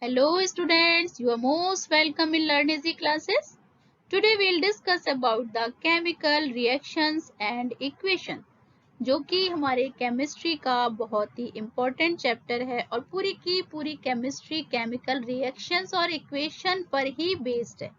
Hello students, you are most welcome in Learn Easy classes. Today we will discuss about the chemical reactions and equation, जो कि हमारे chemistry का बहुत ही important chapter है और पूरी की पूरी केमिस्ट्री केमिकल रिएक्शंस और इक्वेशन पर ही बेस्ड है।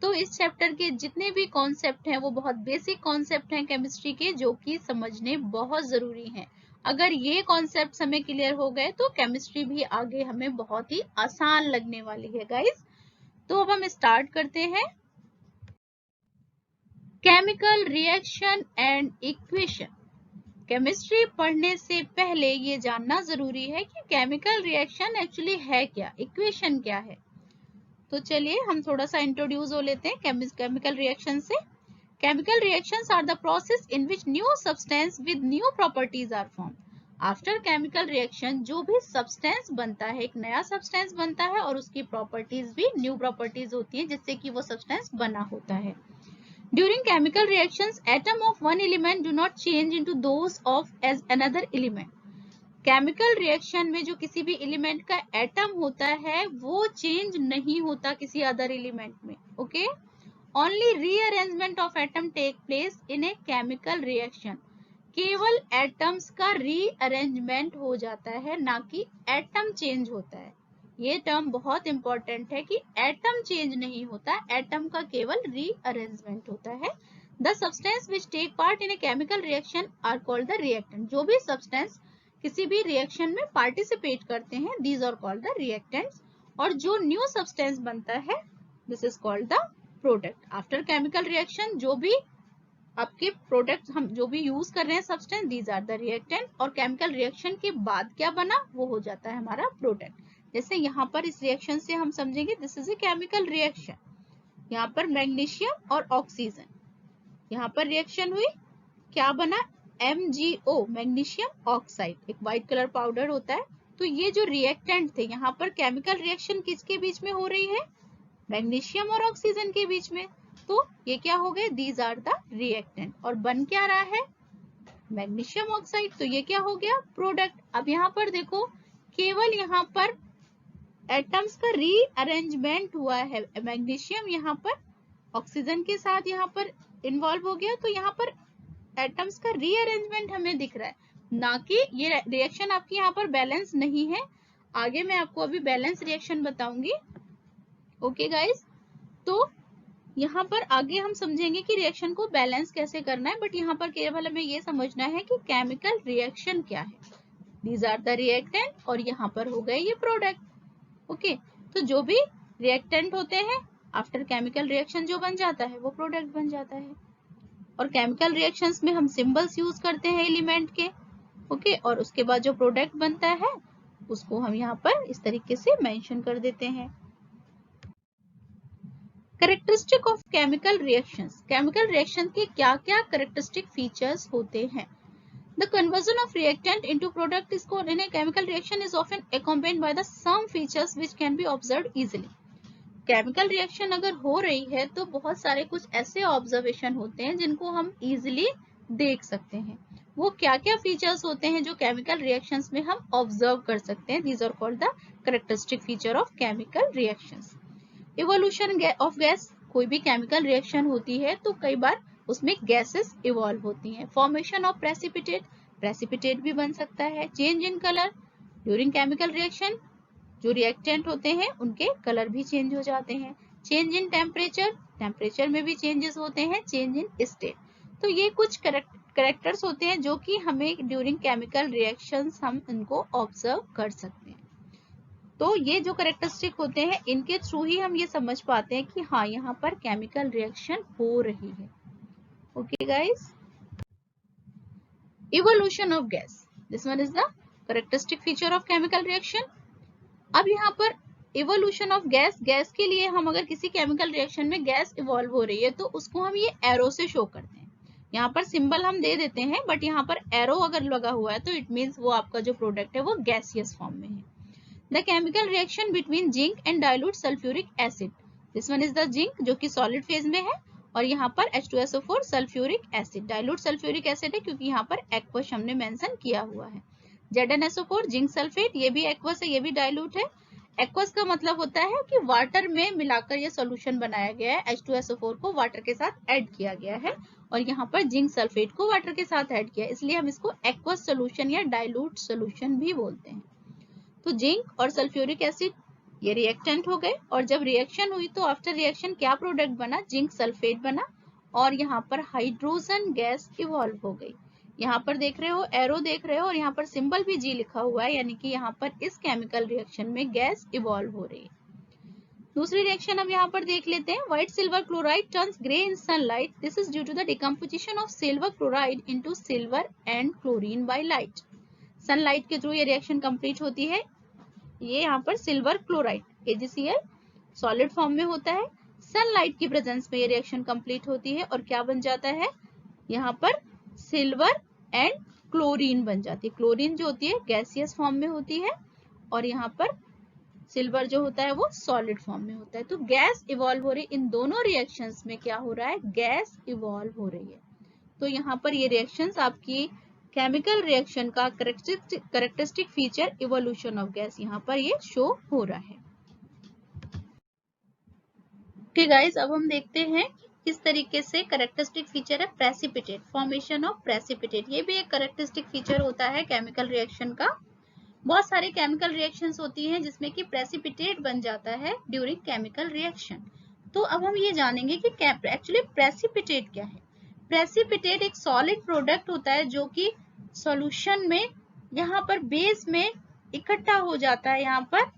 तो इस चैप्टर के जितने भी कॉन्सेप्ट हैं वो बहुत बेसिक कॉन्सेप्ट हैं केमिस्ट्री के, जो कि समझने बहुत जरूरी हैं। अगर ये कॉन्सेप्ट हमें क्लियर हो गए तो केमिस्ट्री भी आगे हमें बहुत ही आसान लगने वाली है गाइस। तो अब हम स्टार्ट करते हैं। Chemical reaction and equation. Chemistry पढ़ने से पहले ये जानना जरूरी है कि केमिकल रिएक्शन एक्चुअली है क्या, इक्वेशन क्या है। तो चलिए हम थोड़ा सा इंट्रोड्यूस हो लेते हैं केमिकल रिएक्शन से। Chemical reactions are the process in which new substance with new properties are formed. After chemical reaction जो भी substance बनता है, एक नया substance बनता है और उसकी properties भी new properties होती है जिससे कि वो substance बना होता है। During chemical reactions, atom of one element do not change into those of as another element. Chemical reaction में जो किसी भी एलिमेंट का एटम होता है वो चेंज नहीं होता किसी अदर एलिमेंट में, okay. Only rearrangement of atom take place in a chemical reaction. केवल एटम्स का रीअरेंजमेंट हो जाता है, ना कि एटम चेंज होता है। ये टर्म बहुत इंपॉर्टेंट है कि एटम चेंज नहीं होता, एटम का केवल रीअरेंजमेंट होता है। The substance which take part in a chemical reaction are called the reactant. जो भी सब्सटेंस किसी भी रिएक्शन में पार्टिसिपेट करते हैं, these are called the reactants. और जो न्यू सब्सटेंस बनता है, this is called the product. After chemical reaction जो भी आपके प्रोडक्ट हम जो भी यूज कर रहे हैं substance, these are the reactant. और केमिकल रिएक्शन के बाद क्या बना वो हो जाता है हमारा प्रोडक्ट। जैसे यहाँ पर इस रिएक्शन से हम समझेंगे this is a chemical reaction. यहाँ पर मैग्नीशियम और ऑक्सीजन, यहाँ पर रिएक्शन हुई, क्या बना, MgO, मैग्नीशियम ऑक्साइड, एक व्हाइट कलर पाउडर होता है। तो ये जो रिएक्टेंट थे, यहाँ पर केमिकल रिएक्शन किसके बीच में हो रही है, मैग्नीशियम और ऑक्सीजन के बीच में। तो ये क्या हो गए, दीज आर द रिएक्टेंट। और बन क्या रहा है, मैग्नीशियम ऑक्साइड। तो ये क्या हो गया, प्रोडक्ट। अब यहाँ पर देखो, केवल यहाँ पर एटम्स का रीअरेंजमेंट हुआ है। मैग्नीशियम यहाँ पर ऑक्सीजन के साथ यहाँ पर इन्वॉल्व हो गया, तो यहाँ पर एटम्स का रीअरेंजमेंट हमें दिख रहा है, ना कि ये रिएक्शन आपकी यहाँ पर बैलेंस नहीं है। आगे मैं आपको अभी बैलेंस रिएक्शन बताऊंगी, ओके गाइस। तो यहाँ पर आगे हम समझेंगे कि रिएक्शन को बैलेंस कैसे करना है, बट यहाँ पर केवल हमें ये समझना है कि केमिकल रिएक्शन क्या है। दीज आर द रिएक्टेंट और यहाँ पर हो गए ये प्रोडक्ट, ओके। तो जो भी रिएक्टेंट होते हैं आफ्टर केमिकल रिएक्शन जो बन जाता है वो प्रोडक्ट बन जाता है। और केमिकल रिएक्शंस में हम सिंबल्स यूज करते हैं एलिमेंट के, ओके। और उसके बाद जो प्रोडक्ट बनता है उसको हम यहाँ पर इस तरीके से मेंशन कर देते हैं। Characteristic of chemical reactions. Chemical reaction के क्या क्या कैरेक्टरिस्टिक फीचर्स होते हैं। The conversion of reactant into product is called in a chemical reaction is often accompanied by the some features which can be observed easily. Chemical reaction अगर हो रही है तो बहुत सारे कुछ ऐसे ऑब्जर्वेशन होते हैं जिनको हम इजीली देख सकते हैं। वो क्या क्या फीचर्स होते हैं जो केमिकल रिएक्शंस में हम ऑब्जर्व कर सकते हैं, these are called the characteristic feature of chemical reactions. Evolution of gas. कोई भी केमिकल रिएक्शन होती है तो कई बार उसमें गैसेस इवॉल्व होती हैं। फॉर्मेशन ऑफ प्रेसिपिटेट, प्रेसिपिटेट भी बन सकता है। Change in colour during chemical reaction, जो रिएक्टेंट होते हैं उनके कलर भी चेंज हो जाते हैं। चेंज इन टेम्परेचर, टेम्परेचर में भी चेंजेस होते हैं। चेंज इन स्टेट, तो ये कुछ कैरेक्टर्स होते हैं जो कि हमें ड्यूरिंग केमिकल रिएक्शंस हम इनको ऑब्जर्व कर सकते हैं। तो ये जो कैरेक्टरिस्टिक होते हैं इनके थ्रू ही हम ये समझ पाते हैं कि हाँ यहाँ पर केमिकल रिएक्शन हो रही है, okay guys. Evolution of gas, this one is the characteristic feature of chemical reaction. अब यहाँ पर इवोल्यूशन ऑफ गैस, गैस के लिए हम अगर किसी केमिकल रिएक्शन में गैस इवॉल्व हो रही है तो उसको हम ये एरो से शो करते हैं। यहाँ पर सिंबल हम दे देते हैं, बट यहाँ पर एरो अगर लगा हुआ है तो इट मीन्स वो आपका जो प्रोडक्ट है वो गैसियस फॉर्म में है। The chemical reaction between zinc and dilute sulphuric acid, this one is the zinc जो कि सॉलिड फेज में है, और यहाँ पर H2SO4 sulphuric acid, dilute sulphuric acid है क्योंकि यहाँ पर एक्वस हमने मेंशन किया हुआ है। ZnSO4 जिंक सल्फेट, ये भी एक्वस है, ये भी डाइल्यूट है। एक्वस का मतलब होता है कि वाटर में मिलाकर ये सॉल्यूशन बनाया गया है। H2SO4 को वाटर के साथ ऐड किया गया है और यहाँ पर जिंक सल्फेट को वाटर के साथ ऐड किया है, इसलिए हम इसको एक्वस सॉल्यूशन या डाइल्यूट सॉल्यूशन भी बोलते हैं। तो जिंक और सल्फ्यूरिक एसिड ये रिएक्टेंट हो गए और जब रिएक्शन हुई तो आफ्टर रिएक्शन क्या प्रोडक्ट बना, जिंक सल्फेट बना और यहाँ पर हाइड्रोजन गैस इवॉल्व हो गई। यहाँ पर देख रहे हो, एरो देख रहे हो और यहाँ पर सिंबल भी जी लिखा हुआ है, यानी कि यहाँ पर इस केमिकल रिएक्शन में गैस इवॉल्व हो रही है। दूसरी रिएक्शन हम यहाँ पर देख लेते हैं। White silver chloride turns grey in sunlight, this is due to the decomposition of silver chloride into silver and chlorine by light. Sunlight के थ्रू ये रिएक्शन कंप्लीट होती है। ये यहाँ पर silver chloride AgCl solid form में होता है, सनलाइट की प्रेजेंस में ये रिएक्शन कंप्लीट होती है और क्या बन जाता है, यहाँ पर सिल्वर एंड क्लोरीन बन जाती है। क्लोरीन जो होती है गैसियस फॉर्म में होती है और यहाँ पर सिल्वर जो होता है वो सॉलिड फॉर्म में होता है। तो गैस इवॉल्व हो रही है, इन दोनों रिएक्शंस में क्या हो रहा है, गैस इवॉल्व हो रही है। तो यहाँ पर ये रिएक्शंस आपकी केमिकल रिएक्शन का characteristic feature evolution of gas यहाँ पर ये शो हो रहा है। ठीक गाइस, अब हम देखते हैं किस तरीके से करेक्टरिस्टिक फीचर है प्रेसिपिटेट, फॉर्मेशन ऑफ प्रेसिपिटेट। ये भी एक करेक्टरिस्टिक फीचर होता है केमिकल रिएक्शन का। बहुत सारे केमिकल रिएक्शंस होती हैं जिसमें कि प्रेसिपिटेट बन जाता है ड्यूरिंग केमिकल रिएक्शन। तो अब हम ये जानेंगे कि एक्चुअली प्रेसिपिटेट क्या है। प्रेसिपिटेट एक सॉलिड प्रोडक्ट होता है जो कि सॉल्यूशन में यहाँ पर बेस में इकट्ठा हो जाता है, यहाँ पर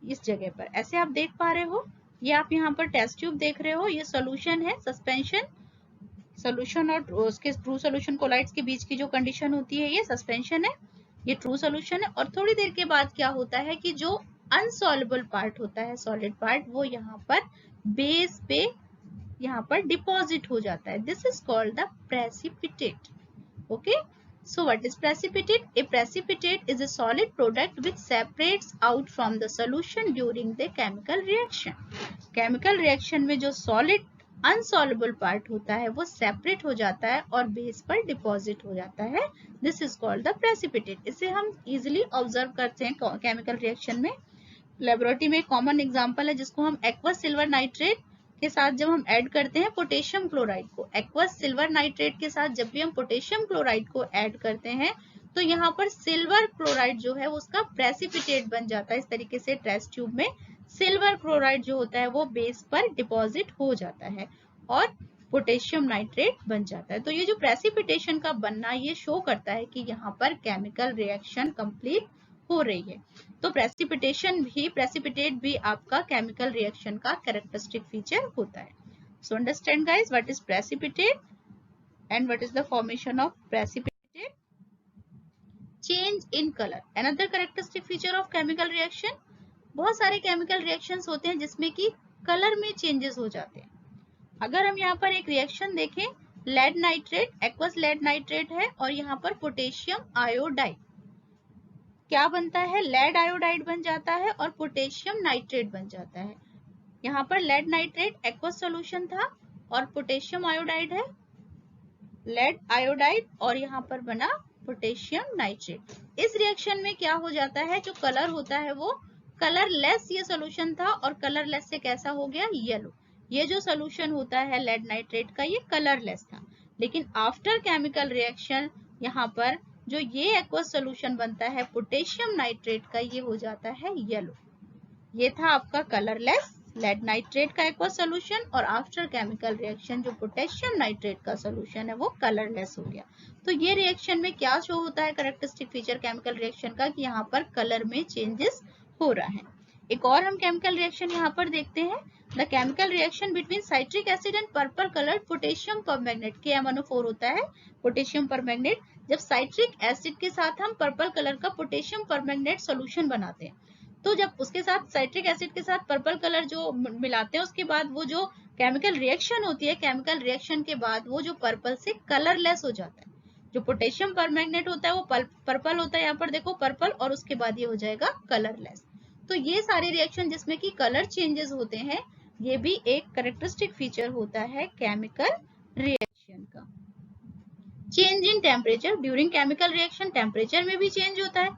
इस जगह पर ऐसे आप देख पा रहे हो। ये आप यहाँ पर टेस्ट ट्यूब देख रहे हो, ये सॉल्यूशन है, सस्पेंशन सॉल्यूशन और उसके ट्रू सॉल्यूशन कोलाइड्स के बीच की जो कंडीशन होती है ये सस्पेंशन है, ये ट्रू सॉल्यूशन है। और थोड़ी देर के बाद क्या होता है कि जो अनसॉल्युबल पार्ट होता है, सॉलिड पार्ट, वो यहाँ पर बेस पे यहाँ पर डिपॉजिट हो जाता है। This is called the precipitate. Okay, so what is precipitate? A precipitate is a solid product which separates out from the solution during the chemical reaction. chemical reaction में जो solid अनसॉल्युबल पार्ट होता है वो separate हो जाता है और base पर डिपॉजिट हो जाता है। This is called the precipitate. इसे हम इजिली ऑब्जर्व करते हैं केमिकल रिएक्शन में। लेबोरेटरी में कॉमन एग्जांपल है जिसको हम एक्वस सिल्वर नाइट्रेट के साथ जब हम ऐड करते हैं पोटेशियम क्लोराइड को, एक्वस सिल्वर नाइट्रेट के साथ जब भी हम पोटेशियम क्लोराइड को ऐड करते हैं तो यहाँ पर सिल्वर क्लोराइड जो है उसका प्रेसिपिटेट बन जाता है। इस तरीके से टेस्ट ट्यूब में सिल्वर क्लोराइड जो होता है वो बेस पर डिपॉजिट हो जाता है और पोटेशियम नाइट्रेट बन जाता है। तो ये जो प्रेसिपिटेशन का बनना ये शो करता है कि यहाँ पर केमिकल रिएक्शन कंप्लीट हो रही है। तो प्रेसिपिटेट भी आपका केमिकल रिएक्शन का कैरेक्टरिस्टिक फीचर होता है। So understand guys what is precipitate and what is the formation of precipitate. Change in colour, another characteristic feature of chemical reaction. बहुत सारे केमिकल रिएक्शंस होते हैं जिसमें कि कलर में चेंजेस हो जाते हैं। अगर हम यहाँ पर एक रिएक्शन देखें, lead nitrate, aqueous lead nitrate है और यहाँ पर पोटेशियम आयोडाइड, क्या बनता है, लेड आयोडाइड बन जाता है और पोटेशियम नाइट्रेट बन जाता है। यहाँ पर लेड नाइट्रेट एक्वस सॉल्यूशन था और पोटेशियम आयोडाइड है लेड आयोडाइड और यहाँ पर बना पोटेशियम नाइट्रेट। इस रिएक्शन में क्या हो जाता है, जो कलर होता है वो कलरलेस ये सॉल्यूशन था और कलरलेस से कैसा हो गया, येलो। ये जो सॉल्यूशन होता है लेड नाइट्रेट का ये कलरलेस था, लेकिन आफ्टर केमिकल रिएक्शन यहाँ पर जो ये एक्वस सॉल्यूशन बनता है पोटेशियम नाइट्रेट का ये हो जाता है येलो। ये था आपका कलरलेस लेड नाइट्रेट का एक्वस सॉल्यूशन और आफ्टर केमिकल रिएक्शन जो पोटेशियम नाइट्रेट का सॉल्यूशन है वो कलरलेस हो गया। तो ये रिएक्शन में क्या शो होता है कैरेक्टरिस्टिक फीचर केमिकल रिएक्शन का कि यहाँ पर कलर में चेंजेस हो रहा है। एक और हम केमिकल रिएक्शन यहाँ पर देखते हैं, the chemical reaction between citric acid and purple coloured potassium permanganate, KMnO4 होता है पोटेशियम परमैंगनेट। जब साइट्रिक एसिड के साथ हम पर्पल कलर का पोटेशियम परमैंगनेट सॉल्यूशन बनाते हैं तो जब उसके साथ साइट्रिक एसिड के साथ पर्पल कलर जो मिलाते हैं उसके बाद वो जो केमिकल रिएक्शन होती है, केमिकल रिएक्शन के बाद वो जो पर्पल से कलरलेस हो जाता है। जो पोटेशियम परमैंगनेट होता है वो पर्पल होता है, यहाँ पर देखो पर्पल, और उसके बाद ये हो जाएगा कलरलेस। तो ये सारे रिएक्शन जिसमें कि कलर चेंजेस होते हैं ये भी एक कैरेक्टरिस्टिक फीचर होता है केमिकल रिएक्शन का। Change in temperature, during chemical reaction temperature में भी चेंज होता है।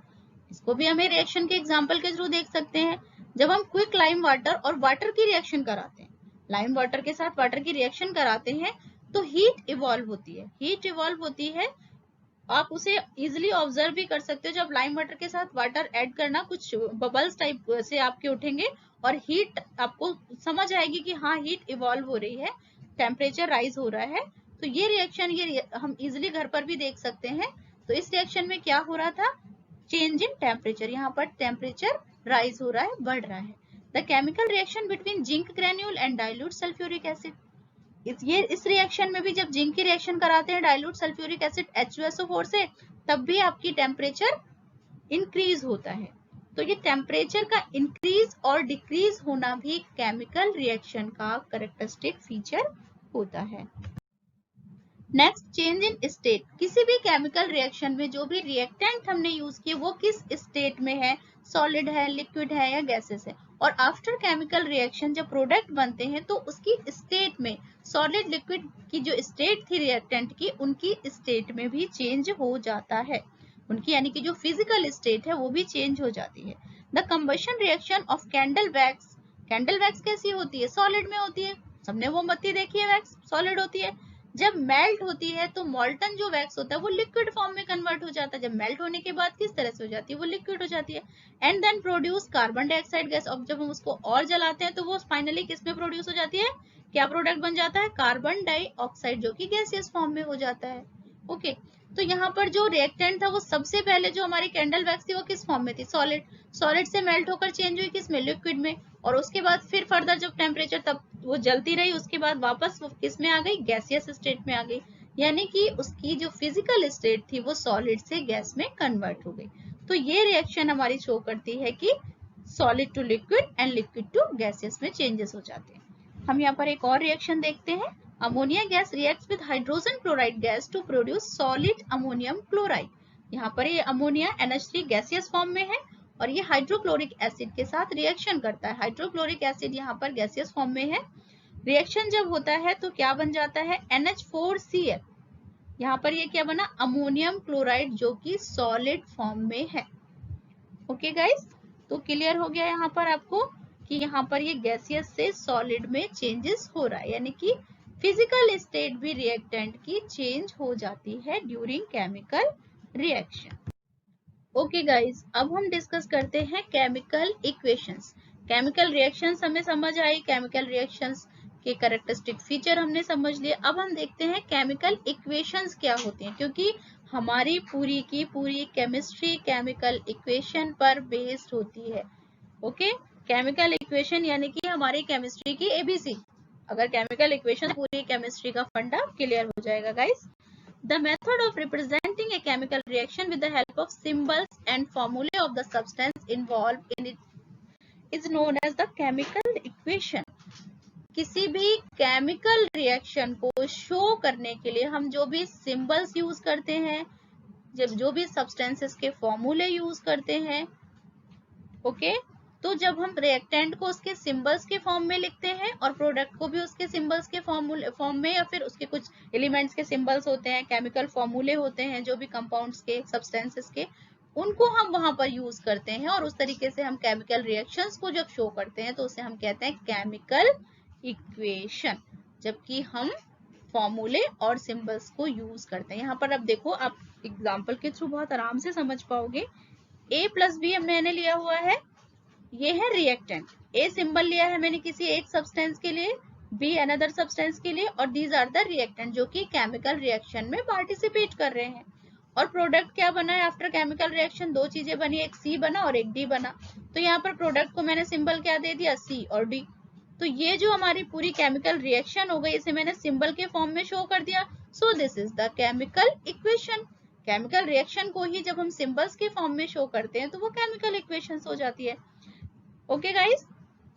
इसको भी हमें रिएक्शन के एग्जाम्पल के थ्रू देख सकते हैं। जब हम क्विक लाइम वाटर और वाटर की रिएक्शन कराते हैं, लाइम वाटर के साथ वाटर की रिएक्शन कराते हैं, तो हीट इवॉल्व होती है। हीट इवॉल्व होती है, आप उसे इजिली ऑब्जर्व भी कर सकते हो। जब लाइम वाटर के साथ वाटर ऐड करना, कुछ बबल्स टाइप से आपके उठेंगे और हीट आपको समझ आएगी कि हाँ हीट इवॉल्व हो रही है, टेम्परेचर राइज हो रहा है। तो ये रिएक्शन हम इजिली घर पर भी देख सकते हैं। तो इस रिएक्शन में क्या हो रहा था, चेंज इन टेम्परेचर, यहाँ पर टेम्परेचर राइज हो रहा है, बढ़ रहा है। The chemical reaction between zinc granule and dilute sulphuric acid, इस रिएक्शन में भी जब जिंक की रिएक्शन कराते हैं डाइल्यूट सल्फ्यूरिक एसिड H2SO4 से, तब भी आपकी टेम्परेचर इंक्रीज होता है। तो ये टेम्परेचर का इंक्रीज और डिक्रीज होना भी केमिकल रिएक्शन का कैरेक्टरिस्टिक फीचर होता है। Next, change in state. किसी भी केमिकल रिएक्शन में जो भी रिएक्टेंट हमने यूज किए वो किस स्टेट में है, सॉलिड है, लिक्विड है या गैसेस है। और आफ्टर केमिकल रिएक्शन जब प्रोडक्ट बनते हैं तो उसकी स्टेट में, सॉलिड लिक्विड की जो स्टेट थी रिएक्टेंट की, उनकी स्टेट में भी चेंज हो जाता है। उनकी यानी कि जो फिजिकल स्टेट है वो भी चेंज हो जाती है। The combustion reaction of candle wax. Candle wax कैसी होती है, सॉलिड में होती है। सबने मोमबत्ती देखी है, वैक्स सॉलिड होती है। जब मेल्ट होती है तो मॉल्टन जो वैक्स होता है वो लिक्विड फॉर्म में कन्वर्ट हो जाता है। जब मेल्ट होने के बाद किस तरह से हो जाती है, वो लिक्विड हो जाती है। And then produce carbon dioxide gas. अब जब हम उसको और जलाते हैं तो वो फाइनली किस में प्रोड्यूस हो जाती है, क्या प्रोडक्ट बन जाता है, कार्बन डाइऑक्साइड, जो कि गैसियस फॉर्म में हो जाता है। ओके, तो यहाँ पर जो रिएक्टेंट था वो सबसे पहले जो हमारी कैंडल वैक्स थी वो किस फॉर्म में थी, सॉलिड। सॉलिड से मेल्ट होकर चेंज हुई किस में, लिक्विड में। और उसके बाद फिर फर्दर जब टेम्परेचर, तब वो जलती रही, उसके बाद वापस वो किस में आ गई, गैसियस स्टेट में आ गई। यानी कि उसकी जो फिजिकल स्टेट थी वो सॉलिड से गैस में कन्वर्ट हो गई। तो ये रिएक्शन हमारी शो करती है कि solid to liquid and liquid to gaseous में चेंजेस हो जाते हैं। हम यहाँ पर एक और रिएक्शन देखते हैं। Ammonia gas reacts with hydrogen chloride gas to produce solid ammonium chloride. यहाँ पर ये अमोनिया NH3 गैसियस फॉर्म में है और ये हाइड्रोक्लोरिक एसिड के साथ रिएक्शन करता है। हाइड्रोक्लोरिक एसिड यहाँ पर गैसियस फॉर्म में है। रिएक्शन जब होता है तो क्या बन जाता है, NH4Cl। यहाँ पर ये क्या बना, अमोनियम क्लोराइड, जो कि सॉलिड फॉर्म में है। ओके गाइस, तो क्लियर हो गया यहाँ पर आपको कि यहाँ पर ये गैसियस से सॉलिड में चेंजेस हो रहा है, यानी कि फिजिकल स्टेट भी रिएक्टेंट की चेंज हो जाती है during chemical reaction. Okay guys, अब हम डिस्कस करते हैं केमिकल इक्वेशंस। केमिकल रिएक्शंस हमें समझ आई, केमिकल रिएक्शंस के कैरेक्टरिस्टिक फीचर हमने समझ लिए। अब हम देखते हैं केमिकल इक्वेशंस क्या होती हैं, क्योंकि हमारी पूरी की पूरी केमिस्ट्री केमिकल इक्वेशन पर बेस्ड होती है। ओके, केमिकल इक्वेशन यानी कि हमारी केमिस्ट्री की ABC। अगर केमिकल इक्वेशन, पूरी केमिस्ट्री का फंडा क्लियर हो जाएगा guys. The method of representing a chemical reaction with the help of symbols and formulae of the substance involved in it is known as the chemical equation. किसी भी chemical reaction को show करने के लिए हम जो भी सिंबल्स यूज करते हैं, जब जो भी सब्सटेंसेस के फॉर्मूले यूज करते हैं, ओके, तो जब हम रिएक्टेंट को उसके सिंबल्स के फॉर्म में लिखते हैं और प्रोडक्ट को भी उसके सिंबल्स के फॉर्म में, या फिर उसके कुछ एलिमेंट्स के सिंबल्स होते हैं, केमिकल फॉर्मूले होते हैं जो भी कंपाउंड्स के, सब्सटेंसेस के, उनको हम वहां पर यूज करते हैं। और उस तरीके से हम केमिकल रिएक्शंस को जब शो करते हैं तो उसे हम कहते हैं केमिकल इक्वेशन, जबकि हम फॉर्मूले और सिंबल्स को यूज करते हैं। यहाँ पर अब देखो, आप एग्जाम्पल के थ्रू बहुत आराम से समझ पाओगे। A+B मैंने लिया हुआ है, ये है रिएक्टेंट। ए सिंबल लिया है मैंने किसी एक सब्सटेंस के लिए, बी अनदर सब्सटेंस के लिए, और दीज आर द रिएक्टेंट जो कि केमिकल रिएक्शन में पार्टिसिपेट कर रहे हैं। और प्रोडक्ट क्या बना है आफ्टर केमिकल रिएक्शन, दो चीजें बनी, एक C बना और एक D बना। तो यहाँ पर प्रोडक्ट को मैंने सिंबल क्या दे दिया, C और D। तो ये जो हमारी पूरी केमिकल रिएक्शन हो गई, इसे मैंने सिंबल के फॉर्म में शो कर दिया। So this is the chemical equation. Chemical reaction को ही जब हम सिंबल्स के फॉर्म में शो करते हैं तो वो केमिकल इक्वेशन हो जाती है। ओके गाइस,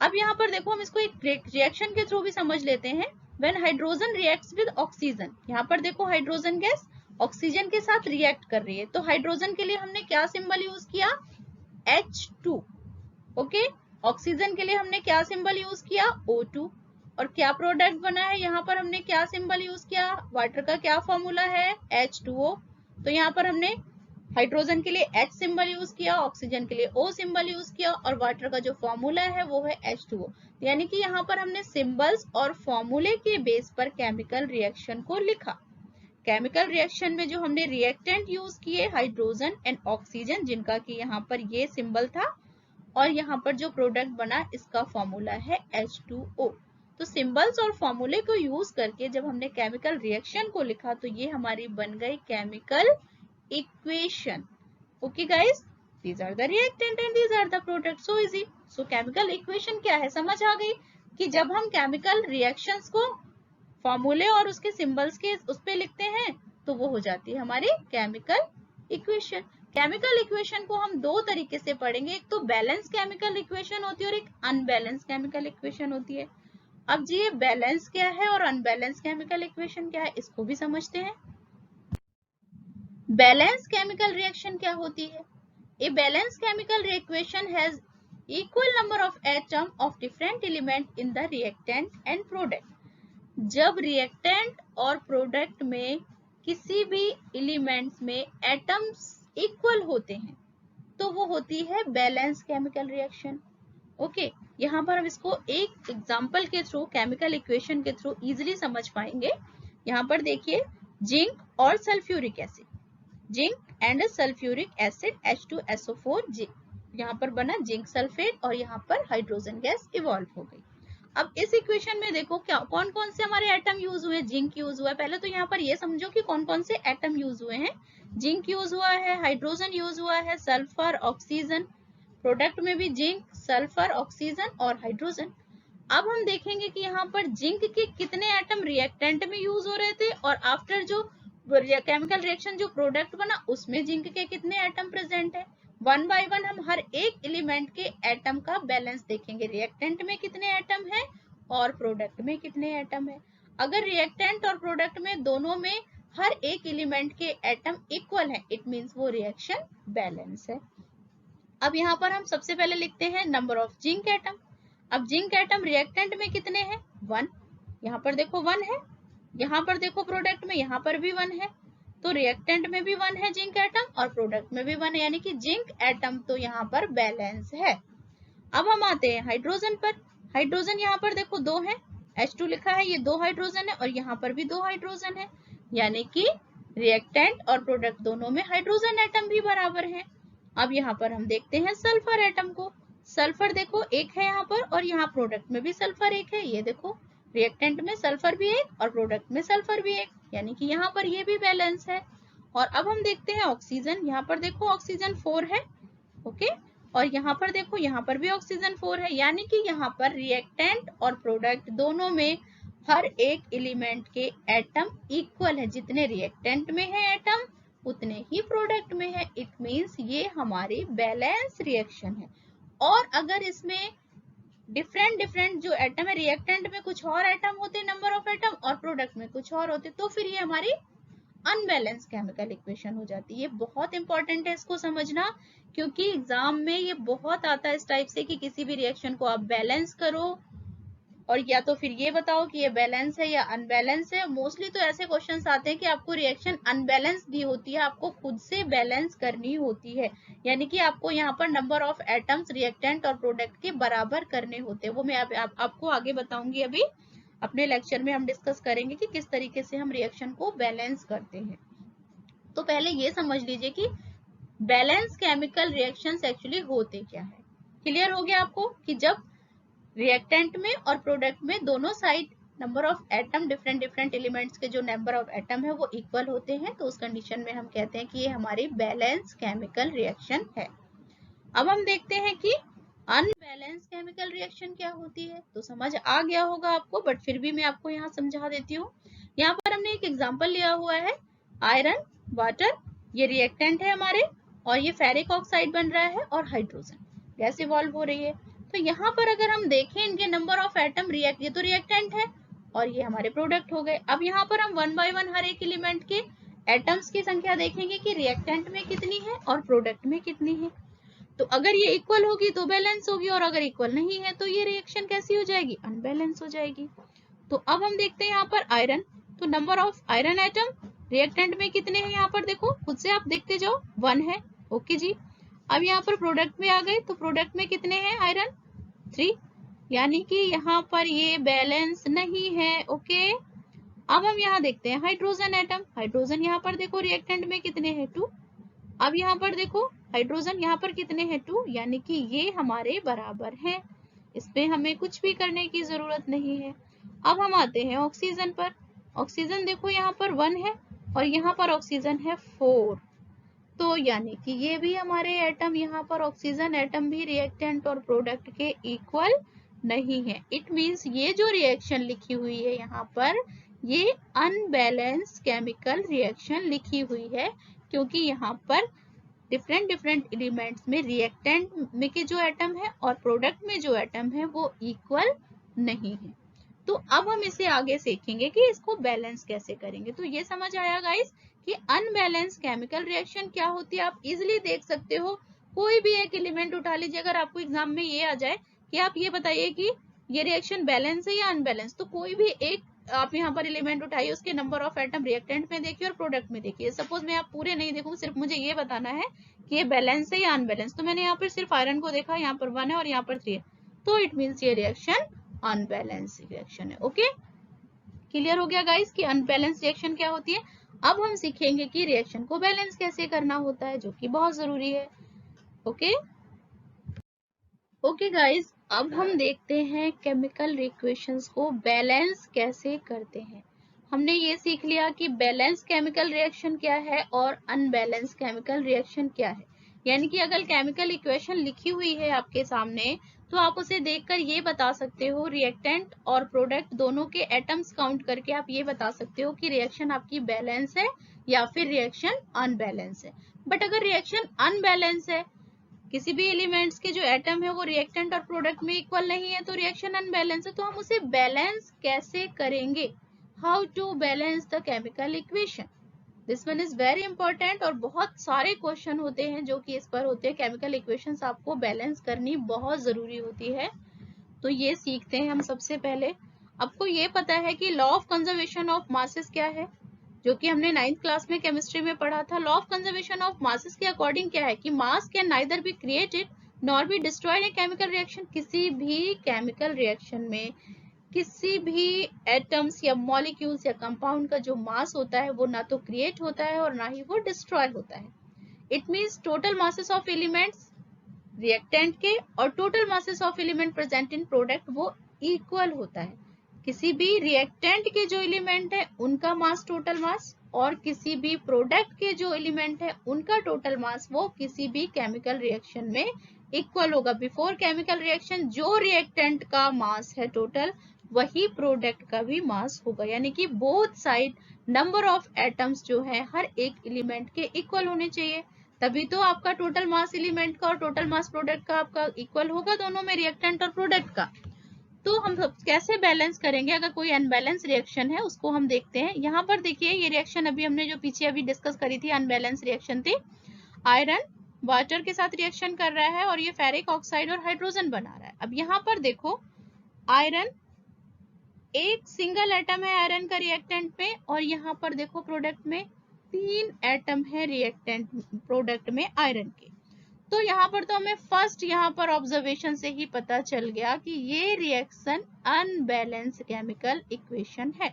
अब यहाँ पर देखो, हम इसको एक रिएक्शन के थ्रू भी समझ लेते हैं। When hydrogen reacts with oxygen, यहाँ पर देखो हाइड्रोजन गैस ऑक्सीजन के साथ रिएक्ट कर रही है, तो हाइड्रोजन के लिए हमने क्या सिंबल यूज किया, H2। ओके, ऑक्सीजन के लिए हमने क्या सिंबल यूज किया, O2। और क्या प्रोडक्ट बना है, यहाँ पर हमने क्या सिंबल यूज किया, वाटर का क्या फॉर्मूला है, H2O। तो यहाँ पर हमने हाइड्रोजन के लिए H सिंबल यूज किया, ऑक्सीजन के लिए O सिंबल यूज किया, और वाटर का जो फॉर्मूला है वो है H2O। यानी कि यहाँ पर हमने सिंबल्स और फॉर्मूले के बेस पर केमिकल रिएक्शन को लिखा। केमिकल रिएक्शन में जो हमने रिएक्टेंट यूज किए हाइड्रोजन एंड ऑक्सीजन, जिनका कि यहाँ पर ये सिंबल था, और यहाँ पर जो प्रोडक्ट बना इसका फॉर्मूला है H2O। तो सिंबल्स और फॉर्मूले को यूज करके जब हमने केमिकल रिएक्शन को लिखा तो ये हमारी बन गई chemical equation. Okay guys, these are the reactant and these are the product, so easy। so chemical equation क्या है समझ आ गई कि जब हम केमिकल रिएक्शंस को फॉर्मूले और उसके सिंबल्स के उस पे लिखते हैं तो वो हो जाती है हमारी केमिकल इक्वेशन। केमिकल इक्वेशन को हम दो तरीके से पढ़ेंगे, एक तो बैलेंस केमिकल इक्वेशन होती है और एक अनबैलेंस केमिकल इक्वेशन होती है। अब जी ये बैलेंस क्या है और अनबैलेंस केमिकल इक्वेशन क्या है इसको भी समझते हैं। बैलेंस केमिकल रिएक्शन क्या होती है? A balance chemical reaction has equal number of atom of different element in the reactant and product. जब रिएक्टेंट और प्रोडक्ट में किसी भी एलिमेंट्स में एटम्स इक्वल होते हैं तो वो होती है बैलेंस केमिकल रिएक्शन। ओके, यहाँ पर हम इसको एक एग्जांपल के थ्रू केमिकल इक्वेशन के थ्रू इजीली समझ पाएंगे। यहाँ पर देखिए जिंक और sulphuric acid, zinc and sulphuric acid H2SO4, यहाँ पर बना जिंक सल्फेट और यहाँ पर हाइड्रोजन गैस इवॉल्व हो गई। अब इस इक्वेशन में देखो क्या कौन कौन से हमारे एटम यूज हुए, जिंक यूज हुआ है। पहले तो यहाँ पर ये समझो कि कौन कौन से एटम यूज हुए हैं। जिंक यूज हुआ है, हाइड्रोजन यूज हुआ है, सल्फर, ऑक्सीजन, प्रोडक्ट में भी जिंक, सल्फर, ऑक्सीजन और हाइड्रोजन। अब हम देखेंगे कि यहाँ पर जिंक के कितने एटम रिएक्टेंट में यूज हो रहे थे और आफ्टर जो केमिकल रिएक्शन जो प्रोडक्ट बना उसमें जिंक के कितने एटम प्रेजेंट है। वन बाय वन हम हर एक एलिमेंट के एटम का बैलेंस देखेंगे, रिएक्टेंट में कितने एटम है और प्रोडक्ट में कितने एटम है। अगर रिएक्टेंट और प्रोडक्ट में दोनों में हर एक एलिमेंट के एटम इक्वल है इट मींस वो रिएक्शन बैलेंस है। अब यहाँ पर हम सबसे पहले लिखते हैं नंबर ऑफ जिंक एटम। अब जिंक एटम रिएक्टेंट में कितने हैं? 1। यहाँ पर देखो 1 है, यहाँ पर देखो प्रोडक्ट में यहाँ पर भी 1 है, तो रिएक्टेंट में भी 1 है जिंक एटम और प्रोडक्ट में भी 1 है, यानी कि जिंक एटम तो यहाँ पर बैलेंस है। अब हम आते हैं हाइड्रोजन पर। हाइड्रोजन यहाँ पर देखो 2 है, H2 लिखा है, ये 2 हाइड्रोजन है और यहाँ पर भी 2 हाइड्रोजन है, यानी कि रिएक्टेंट और प्रोडक्ट दोनों में हाइड्रोजन एटम भी बराबर है। अब यहाँ पर हम देखते हैं सल्फर एटम को। सल्फर देखो 1 है यहाँ पर और यहाँ प्रोडक्ट में भी सल्फर 1 है, ये देखो रिएक्टेंट में सल्फर भी 1 और प्रोडक्ट में सल्फर भी 1, यानी कि यहाँ पर ये भी बैलेंस है। और अब हम देखते हैं ऑक्सीजन। यहाँ पर देखो ऑक्सीजन 4 है, ओके, और यहाँ पर देखो यहाँ पर भी ऑक्सीजन 4 है, यानी कि यहाँ पर रिएक्टेंट और प्रोडक्ट दोनों में हर एक एलिमेंट के एटम इक्वल है। जितने रिएक्टेंट में है एटम उतने ही प्रोडक्ट में है, इट मींस ये हमारी बैलेंस रिएक्शन है। और अगर इसमें डिफरेंट जो एटम है, रिएक्टेंट में कुछ और एटम होते नंबर ऑफ एटम और प्रोडक्ट में कुछ और होते, तो फिर ये हमारी अनबैलेंस केमिकल इक्वेशन हो जाती है। ये बहुत इंपॉर्टेंट है इसको समझना, क्योंकि एग्जाम में ये बहुत आता है इस टाइप से कि किसी भी रिएक्शन को आप बैलेंस करो और या तो फिर ये बताओ कि ये बैलेंस है या अनबैलेंस है। मोस्टली तो ऐसे क्वेश्चंस आते हैं कि आपको रिएक्शन अनबैलेंस दी होती है, आपको खुद से बैलेंस करनी होती है, यानी कि आपको यहाँ पर नंबर ऑफ एटम्स रिएक्टेंट और प्रोडक्ट के बराबर करने होते हैं। वो मैं आपको आगे बताऊंगी, अभी अपने लेक्चर में हम डिस्कस करेंगे कि किस तरीके से हम रिएक्शन को बैलेंस करते हैं। तो पहले ये समझ लीजिए कि बैलेंस केमिकल रिएक्शंस एक्चुअली होते क्या है। क्लियर हो गया आपको कि जब रिएक्टेंट में और प्रोडक्ट में दोनों side number of atom different elements के जो नंबर ऑफ एटम है वो इक्वल होते हैं, तो उस कंडीशन में हम कहते हैं कि ये हमारी बैलेंस केमिकल रिएक्शन है। अब हम देखते हैं कि अनबैलेंस केमिकल रिएक्शन क्या होती है। तो समझ आ गया होगा आपको, बट फिर भी मैं आपको यहाँ समझा देती हूँ। यहाँ पर हमने एक एग्जाम्पल लिया हुआ है, आयरन वाटर, ये रिएक्टेंट है हमारे, और ये फेरिक ऑक्साइड बन रहा है और हाइड्रोजन गैस इवॉल्व हो रही है। तो यहाँ पर अगर हम देखें इनके नंबर ऑफ एटम, ये तो रिएक्टेंट है और ये हमारे प्रोडक्ट हो गए। अब यहाँ पर हम 1 बाय 1 हर एक एलिमेंट के एटम्स की संख्या देखेंगे कि रिएक्टेंट में कितनी है और प्रोडक्ट में कितनी है। तो अगर ये इक्वल होगी तो बैलेंस होगी, और अगर इक्वल नहीं है तो ये रिएक्शन कैसी हो जाएगी? अनबैलेंस हो जाएगी। तो अब हम देखते हैं यहाँ पर आयरन, तो number of iron atom reactant में कितने हैं यहाँ पर देखो, खुद से आप देखते जाओ, 1 है। ओके जी। अब यहाँ पर प्रोडक्ट में आ गए तो प्रोडक्ट में कितने हैं आयरन, 3, यानी कि यहाँ पर ये बैलेंस नहीं है। ओके। अब हम यहाँ देखते हैं हाइड्रोजन एटम, हाइड्रोजन यहाँ पर देखो रिएक्टेंट में कितने हैं, 2। अब यहाँ पर देखो हाइड्रोजन यहाँ पर कितने हैं, 2, यानी कि ये हमारे बराबर हैं, इसमें हमें कुछ भी करने की जरूरत नहीं है। अब हम आते हैं ऑक्सीजन पर। ऑक्सीजन देखो यहाँ पर 1 है और यहाँ पर ऑक्सीजन है 4, तो यानी कि ये भी हमारे एटम, यहाँ पर ऑक्सीजन एटम भी रिएक्टेंट और प्रोडक्ट के इक्वल नहीं है। इट मींस ये जो रिएक्शन लिखी हुई है यहाँ पर, ये अनबैलेंस केमिकल रिएक्शन लिखी हुई है, क्योंकि यहाँ पर डिफरेंट एलिमेंट्स में रिएक्टेंट में के जो एटम है और प्रोडक्ट में जो एटम है वो इक्वल नहीं है। तो अब हम इसे आगे सीखेंगे कि इसको बैलेंस कैसे करेंगे। तो ये समझ आया गाइस कि अनबैलेंस केमिकल रिएक्शन क्या होती है। आप इजिली देख सकते हो, कोई भी एक एलिमेंट उठा लीजिए, अगर आपको एग्जाम में ये आ जाए कि आप ये बताइए कि ये रिएक्शन बैलेंस है या अनबैलेंस, तो कोई भी एक आप यहाँ पर एलिमेंट उठाइए, उसके नंबर ऑफ एटम रिएक्टेंट में देखिए और प्रोडक्ट में देखिए। सपोज मैं आप पूरे नहीं देखूं, सिर्फ मुझे ये बताना है कि ये बैलेंस है या अनबैलेंस, तो मैंने यहाँ पर सिर्फ आयरन को देखा, यहाँ पर 1 है और यहाँ पर 3 है, तो इट मीन्स ये रिएक्शन अनबैलेंस रिएक्शन है। ओके, क्लियर हो गया गाइस कि अनबैलेंस रिएक्शन क्या होती है। अब हम सीखेंगे कि रिएक्शन को बैलेंस कैसे करना होता है, जो कि बहुत जरूरी है। ओके ओके गाइस, अब हम देखते हैं केमिकल रिएक्शंस को बैलेंस कैसे करते हैं। हमने ये सीख लिया कि बैलेंस केमिकल रिएक्शन क्या है और अनबैलेंस केमिकल रिएक्शन क्या है। यानी कि अगर केमिकल इक्वेशन लिखी हुई है आपके सामने, तो आप उसे देखकर ये बता सकते हो, रिएक्टेंट और प्रोडक्ट दोनों के एटम्स काउंट करके आप ये बता सकते हो कि रिएक्शन आपकी बैलेंस है या फिर रिएक्शन अनबैलेंस है। बट अगर रिएक्शन अनबैलेंस है, किसी भी एलिमेंट्स के जो एटम है वो रिएक्टेंट और प्रोडक्ट में इक्वल नहीं है, तो रिएक्शन अनबैलेंस है, तो हम उसे बैलेंस कैसे करेंगे, how to balance the chemical equation. This one is very important और बहुत सारे क्वेश्चन होते हैं जो कि इस पर होते हैं। केमिकल इक्वेशंस आपको बैलेंस करनी बहुत जरूरी होती है, तो ये सीखते हैं हम। सबसे पहले आपको ये पता है कि law of conservation of masses क्या है, जो कि हमने 9th क्लास में केमिस्ट्री में पढ़ा था। Law of conservation of masses के अकॉर्डिंग क्या है कि मास can neither be created nor be destroyed in chemical reaction. किसी भी केमिकल रिएक्शन में किसी भी एटम्स या मॉलिक्यूल्स या कंपाउंड का जो मास होता है वो ना तो क्रिएट होता है और ना ही वो डिस्ट्रॉय होता है। It means total masses of elements reactant के और total masses of element present in product वो इक्वल होता है। किसी भी रिएक्टेंट के जो एलिमेंट है उनका मास टोटल मास, और किसी भी प्रोडक्ट के जो एलिमेंट है उनका टोटल मास वो किसी भी केमिकल रिएक्शन में इक्वल होगा। बिफोर केमिकल रिएक्शन जो रिएक्टेंट का मास है टोटल, वही प्रोडक्ट का भी मास होगा। यानी कि both side number of atoms जो है हर एक एलिमेंट के इक्वल होने चाहिए, तभी तो आपका टोटल मास एलिमेंट का और टोटल मास प्रोडक्ट का आपका इक्वल होगा, दोनों में, रिएक्टेंट और प्रोडक्ट का। तो हम कैसे बैलेंस करेंगे अगर कोई अनबैलेंस रिएक्शन है, उसको हम देखते हैं। यहाँ पर देखिए ये रिएक्शन अभी हमने जो पीछे अभी डिस्कस करी थी, अनबैलेंस रिएक्शन थी। आयरन वाटर के साथ रिएक्शन कर रहा है और ये फेरिक ऑक्साइड और हाइड्रोजन बना रहा है। अब यहाँ पर देखो आयरन एक सिंगल एटम है आयरन का रिएक्टेंट में, और यहाँ पर देखो प्रोडक्ट में 3 एटम है रिएक्टेंट प्रोडक्ट में आयरन के। तो यहाँ पर तो हमें फर्स्ट यहाँ पर ऑब्जर्वेशन से ही पता चल गया कि ये रिएक्शन अनबैलेंस केमिकल इक्वेशन है।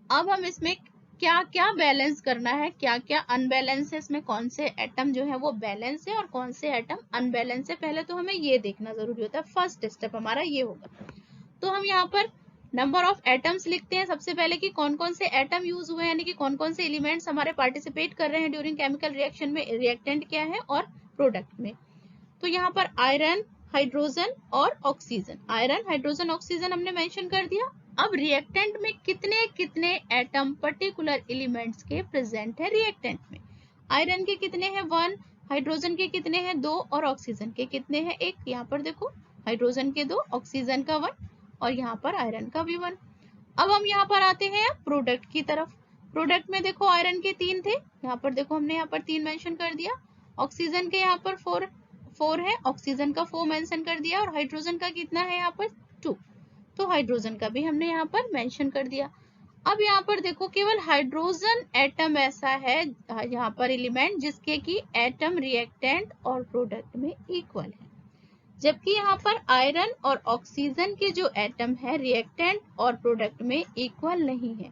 अब हम इसमें क्या क्या बैलेंस करना है, क्या क्या अनबैलेंस है, इसमें कौन से एटम जो है वो बैलेंस है और कौन से एटम अनबैलेंस है, पहले तो हमें ये देखना जरूरी होता है। फर्स्ट स्टेप हमारा ये होगा। तो हम यहाँ पर नंबर ऑफ एटम्स लिखते हैं सबसे पहले कि कौन कौन से एटम यूज हुए, यानी कि कौन कौन से एलिमेंट्स हमारे पार्टिसिपेट कर रहे हैं ड्यूरिंग केमिकल रिएक्शन में, रिएक्टेंट क्या है और प्रोडक्ट में। तो यहाँ पर आयरन, हाइड्रोजन और ऑक्सीजन, आयरन हाइड्रोजन ऑक्सीजन हमने मेंशन कर दिया। अब रिएक्टेंट में कितने कितने एटम पर्टिकुलर एलिमेंट्स के प्रेजेंट है रिएक्टेंट में। आयरन के कितने हैं 1, हाइड्रोजन के कितने हैं 2 और ऑक्सीजन के कितने हैं 1। यहाँ पर देखो हाइड्रोजन के 2, ऑक्सीजन का 1 और यहाँ पर आयरन का भी 1। अब हम यहाँ पर आते हैं प्रोडक्ट की तरफ। प्रोडक्ट में देखो आयरन के 3 थे, यहाँ पर देखो हमने यहाँ पर 3 मेंशन कर दिया। ऑक्सीजन के यहाँ पर 4 है, ऑक्सीजन का 4 मेंशन कर दिया, और हाइड्रोजन का कितना है यहाँ पर 2, तो हाइड्रोजन का भी हमने यहाँ पर मेंशन कर दिया। अब यहाँ पर देखो केवल हाइड्रोजन एटम ऐसा है यहाँ पर एलिमेंट जिसके की एटम रिएक्टेंट और प्रोडक्ट में इक्वल है, जबकि यहाँ पर आयरन और ऑक्सीजन के जो एटम है रिएक्टेंट और प्रोडक्ट में इक्वल नहीं है।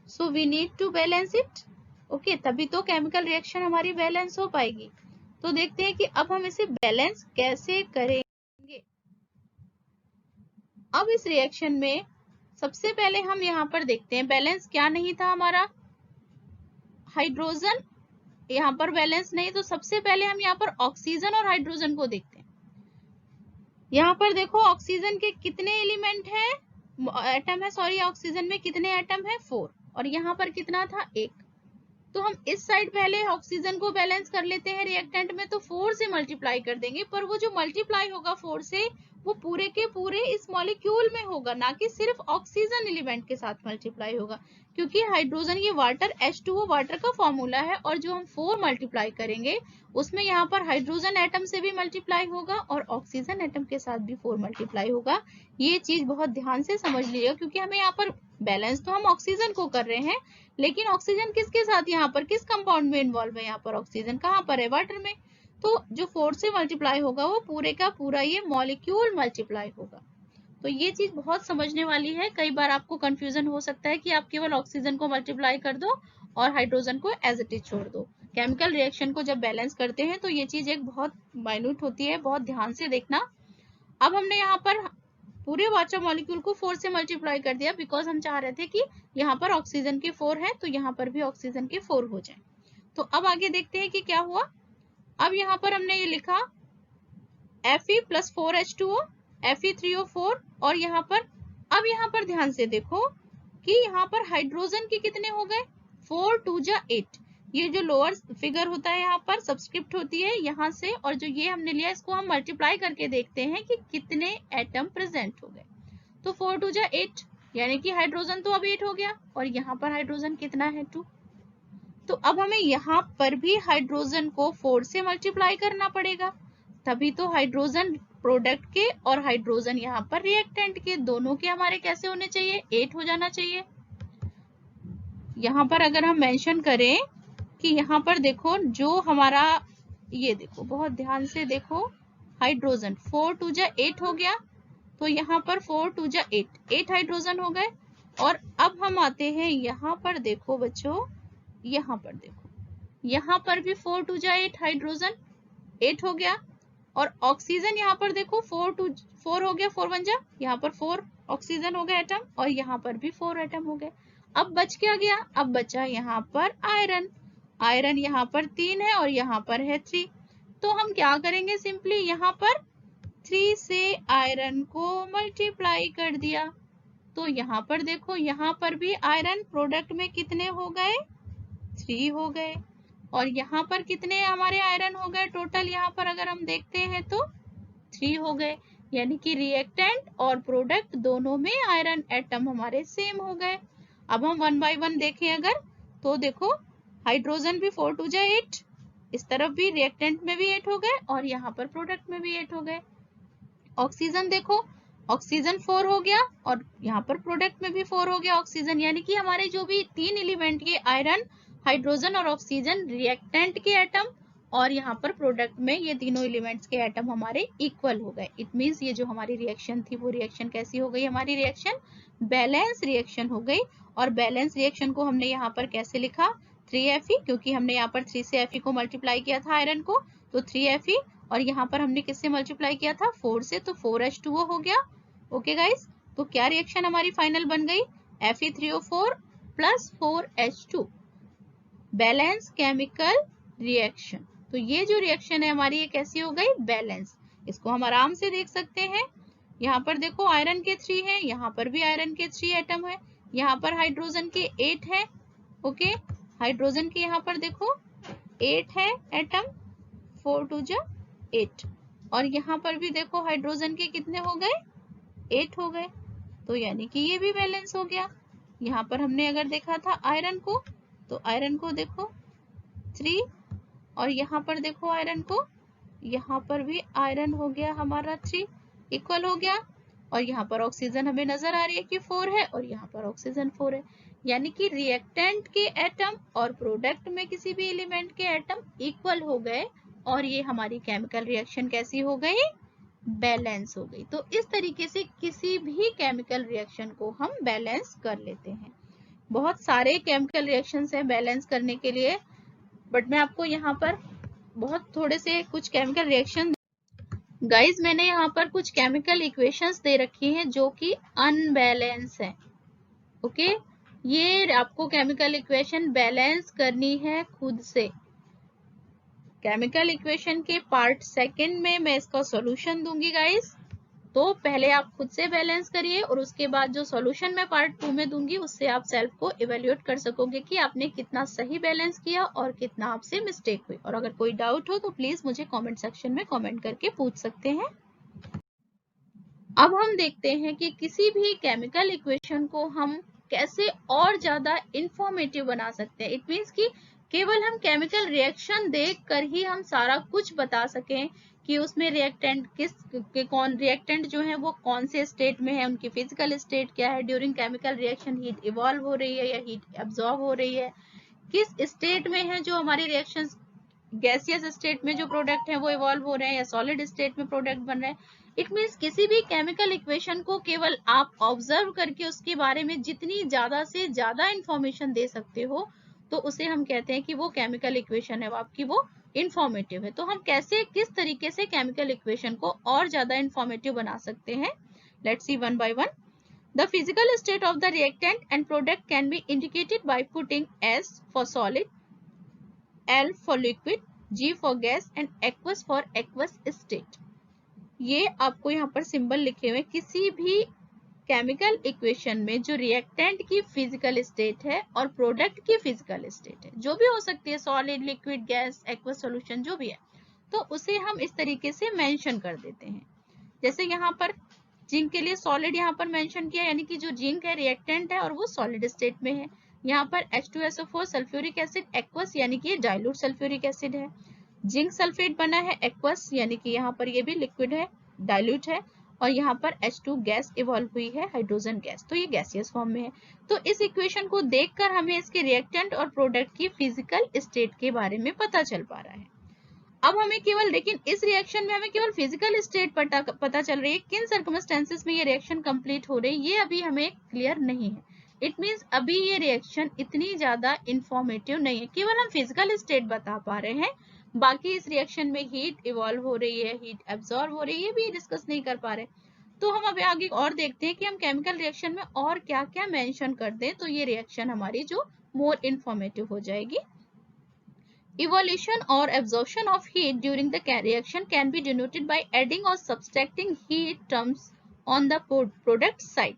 So we need to balance it. Okay, तभी तो केमिकल रिएक्शन हमारी बैलेंस हो पाएगी। तो देखते हैं कि अब हम इसे बैलेंस कैसे करेंगे। अब इस रिएक्शन में सबसे पहले हम यहाँ पर देखते हैं बैलेंस क्या नहीं था हमारा, हाइड्रोजन यहाँ पर बैलेंस नहीं, तो सबसे पहले हम यहाँ पर ऑक्सीजन और हाइड्रोजन को देखते हैं। यहाँ पर देखो ऑक्सीजन के कितने एलिमेंट है, एटम है सॉरी, ऑक्सीजन में कितने एटम है 4, और यहाँ पर कितना था 1। तो हम इस साइड पहले ऑक्सीजन को बैलेंस कर लेते हैं रिएक्टेंट में, तो 4 से मल्टीप्लाई कर देंगे, पर वो जो मल्टीप्लाई होगा 4 से वो पूरे के पूरे इस मॉलिक्यूल में होगा, ना कि सिर्फ ऑक्सीजन एलिमेंट के साथ मल्टीप्लाई होगा, क्योंकि हाइड्रोजन ये वाटर H2O वाटर का फॉर्मूला है, और जो हम 4 मल्टीप्लाई करेंगे उसमें यहाँ पर हाइड्रोजन एटम से भी मल्टीप्लाई होगा और ऑक्सीजन एटम के साथ भी 4 मल्टीप्लाई होगा। ये चीज बहुत ध्यान से समझ लीजिएगा, क्योंकि हमें यहाँ पर बैलेंस तो हम ऑक्सीजन को कर रहे हैं, लेकिन ऑक्सीजन किसके साथ यहाँ पर किस कंपाउंड में इन्वॉल्व है, यहाँ पर ऑक्सीजन कहाँ पर है, वाटर में। तो जो 4 से मल्टीप्लाई होगा वो पूरे का पूरा ये मॉलिक्यूल मल्टीप्लाई होगा। तो ये चीज बहुत समझने वाली है। कई बार आपको कंफ्यूजन हो सकता है कि आप केवल ऑक्सीजन को मल्टीप्लाई कर दो और हाइड्रोजन को एज इट इज छोड़ दो। केमिकल रिएक्शन को जब बैलेंस करते हैं तो ये चीज एक बहुत माइन्यूट होती है, बहुत ध्यान से देखना। अब हमने यहाँ पर पूरे वाटर मॉलिक्यूल को 4 से मल्टीप्लाई कर दिया, बिकॉज हम चाह रहे थे कि यहाँ पर ऑक्सीजन के 4 हैं तो यहाँ पर भी ऑक्सीजन के 4 हो जाए। तो अब आगे देखते हैं कि क्या हुआ। अब यहाँ पर हमने ये लिखा Fe + 4H2O, Fe3O4, और यहाँ पर ध्यान से देखो कि यहाँ पर हाइड्रोजन के कितने हो गए, 4 2 जा 8। ये जो लोअर फिगर होता है यहाँ पर सब्सक्रिप्ट होती है यहाँ से, और जो ये हमने लिया इसको हम मल्टीप्लाई करके देखते हैं कि कितने एटम प्रेजेंट हो गए। तो 4 2 जा 8, यानी कि हाइड्रोजन तो अब 8 हो गया, और यहाँ पर हाइड्रोजन कितना है 2। तो अब हमें यहाँ पर भी हाइड्रोजन को 4 से मल्टीप्लाई करना पड़ेगा, तभी तो हाइड्रोजन प्रोडक्ट के और हाइड्रोजन यहाँ पर रिएक्टेंट के दोनों के हमारे कैसे होने चाहिए, 8 हो जाना चाहिए। यहाँ पर अगर हम मेंशन करें कि यहाँ पर देखो जो हमारा, ये देखो बहुत ध्यान से देखो, हाइड्रोजन 4 2 जा 8 हो गया, तो यहाँ पर 4 2 जा 8 हाइड्रोजन हो गए। और अब हम आते हैं यहाँ पर, देखो बच्चों यहाँ पर देखो, यहाँ पर भी 4 2 जा 8 हाइड्रोजन 8 हो गया, और ऑक्सीजन यहाँ पर देखो 4 हो गया, 4 1 जा, यहाँ पर 4 ऑक्सीजन हो गया एटम, और यहाँ पर भी 4 एटम हो गए। अब बच क्या गया, अब बचा यहाँ पर आयरन। आयरन यहाँ पर 3 है और यहाँ पर है 3। तो हम क्या करेंगे, सिंपली यहाँ पर 3 से आयरन को मल्टीप्लाई कर दिया। तो यहाँ पर देखो, यहाँ पर भी आयरन प्रोडक्ट में कितने हो गए, 3 हो गए, और यहाँ पर कितने हमारे आयरन हो गए टोटल, यहाँ पर अगर हम देखते हैं तो 3 हो गए, यानी कि रिएक्टेंट और प्रोडक्ट दोनों में आयरन एटम हमारे सेम हो गए। अब हम 1 बाय 1 देखें अगर, तो देखो हाइड्रोजन भी 4 2 जा 8, इस तरफ भी रिएक्टेंट में भी 8 हो गए और यहाँ पर प्रोडक्ट में भी 8 हो गए। ऑक्सीजन देखो, ऑक्सीजन 4 हो गया और यहाँ पर प्रोडक्ट में भी 4 हो गया ऑक्सीजन, यानी कि हमारे जो भी 3 एलिमेंट के आयरन, हाइड्रोजन और ऑक्सीजन रिएक्टेंट के एटम, और यहाँ पर प्रोडक्ट में ये तीनों एलिमेंट्स के एटम हमारे इक्वल हो गए। इट मींस ये जो हमारी रिएक्शन थी वो रिएक्शन कैसी हो गई, हमारी रिएक्शन बैलेंस रिएक्शन हो गई। और बैलेंस रिएक्शन को हमने यहाँ पर कैसे लिखा, 3Fe, क्योंकि हमने यहाँ पर 3 से Fe को मल्टीप्लाई किया था आयरन को, तो 3Fe, और यहाँ पर हमने किससे मल्टीप्लाई किया था, 4 से, तो 4H2O हो गया। ओके गाइस, तो क्या रिएक्शन हमारी फाइनल बन गई, Fe3O4 + 4H2, balance chemical reaction. तो ये जो रिएक्शन है हमारी ये कैसी हो गई, बैलेंस। इसको हम आराम से देख सकते हैं। यहाँ पर देखो आयरन के 3 है, यहाँ पर भी आयरन के 3 एटम है, यहाँ पर हाइड्रोजन के 8 है। ओके, हाइड्रोजन के यहाँ पर देखो 8 है एटम, 4 2 जा 8, और यहाँ पर भी देखो हाइड्रोजन के कितने हो गए, 8 हो गए, तो यानी कि ये भी बैलेंस हो गया। यहाँ पर हमने अगर देखा था आयरन को, तो आयरन को देखो 3, और यहाँ पर देखो आयरन को, यहाँ पर भी आयरन हो गया हमारा 3, इक्वल हो गया, और यहाँ पर ऑक्सीजन हमें नजर आ रही है कि 4 है और यहाँ पर ऑक्सीजन 4 है, यानी कि रिएक्टेंट के एटम और प्रोडक्ट में किसी भी एलिमेंट के एटम इक्वल हो गए और ये हमारी केमिकल रिएक्शन कैसी हो गई, बैलेंस हो गई। तो इस तरीके से किसी भी केमिकल रिएक्शन को हम बैलेंस कर लेते हैं। बहुत सारे केमिकल रिएक्शंस हैं बैलेंस करने के लिए, बट मैं आपको यहाँ पर बहुत थोड़े से कुछ केमिकल रिएक्शन गाइस, मैंने यहाँ पर कुछ केमिकल इक्वेशंस दे रखी हैं जो कि अनबैलेंस है। ओके, ये आपको केमिकल इक्वेशन बैलेंस करनी है खुद से। केमिकल इक्वेशन के पार्ट सेकंड में मैं इसका सॉल्यूशन दूंगी गाइस, तो पहले आप खुद से बैलेंस करिए और उसके बाद जो सॉल्यूशन मैं पार्ट 2 में दूंगी उससे आप सेल्फ को इवेल्युएट कर सकोगे कि आपने कितना सही बैलेंस किया और कितना आपसे मिस्टेक हुई। और अगर कोई डाउट हो तो प्लीज मुझे कमेंट सेक्शन में कमेंट करके पूछ सकते हैं। अब हम देखते हैं कि किसी भी केमिकल इक्वेशन को हम कैसे और ज्यादा इंफॉर्मेटिव बना सकते हैं। इट मीन्स कि केवल हम केमिकल रिएक्शन देखकर ही हम सारा कुछ बता सकें कि उसमें रिएक्टेंट कौन रिएक्टेंट जो है वो कौन से स्टेट में है, उनकी फिजिकल स्टेट क्या है, during chemical reaction heat evolve हो रही है या हीट एब्जॉर्ब हो रही है, किस स्टेट में है जो हमारी रिएक्शन, गैसियस स्टेट में जो प्रोडक्ट है वो इवॉल्व हो रहे हैं या सॉलिड स्टेट में प्रोडक्ट बन रहे हैं। इट मीन्स किसी भी केमिकल इक्वेशन को केवल आप ऑब्जर्व करके उसके बारे में जितनी ज्यादा से ज्यादा इंफॉर्मेशन दे सकते हो तो उसे हम कहते हैं कि वो केमिकल इक्वेशन है आपकी वो इंफॉर्मेटिव है। तो हम कैसे किस तरीके से केमिकल इक्वेशन को और ज्यादा इंफॉर्मेटिव बना सकते हैं, let's see one by one. The physical state of the reactant and product can be indicated by putting S for solid, L for liquid, G for gas and aqueous for aqueous state। ये आपको यहाँ पर symbol लिखे हुए किसी भी chemical equation में जो रिएक्टेंट की फिजिकल स्टेट है और प्रोडक्ट की फिजिकल स्टेट है, जो भी हो सकती है, solid, liquid, gas, aqueous solution जो भी है, तो उसे हम इस तरीके से मेंशन कर देते हैं। जैसे यहाँ पर जिंक के लिए सॉलिड यहाँ पर मेंशन किया, यानी कि जो जिंक है रिएक्टेंट है और वो सॉलिड स्टेट में है। यहाँ पर H2SO4 सल्फ्यूरिक एसिड एक्वस यानी कि डाइल्यूट सल्फ्यूरिक एसिड है। जिंक सल्फेट बना है एक्वस यानी कि यहाँ पर ये भी लिक्विड है, डाइल्यूट है, और यहाँ पर H2 गैस इवॉल्व हुई है, हाइड्रोजन गैस, तो ये गैसियस फॉर्म में है। तो इस इक्वेशन को देखकर हमें इसके रिएक्टेंट और प्रोडक्ट की फिजिकल स्टेट के बारे में पता चल पा रहा है। अब हमें केवल, लेकिन इस रिएक्शन में हमें केवल फिजिकल स्टेट पता चल रही है, किन सर्कमस्टेंसेस में ये रिएक्शन कंप्लीट हो रही है ये अभी हमें क्लियर नहीं है। इट मींस अभी ये रिएक्शन इतनी ज्यादा इंफॉर्मेटिव नहीं है, केवल हम फिजिकल स्टेट बता पा रहे हैं, बाकी इस रिएक्शन में हीट इवॉल्व हो रही है, हीट एब्जॉर्ब हो रही है, ये भी डिस्कस नहीं कर पा रहे। तो हम अभी आगे और देखते हैं कि हम केमिकल रिएक्शन में और क्या क्या मेंशन कर दें तो ये रिएक्शन हमारी जो मोर इंफॉर्मेटिव हो जाएगी। Evolution or absorption of heat during the reaction can be denoted by adding or subtracting heat terms on the product side.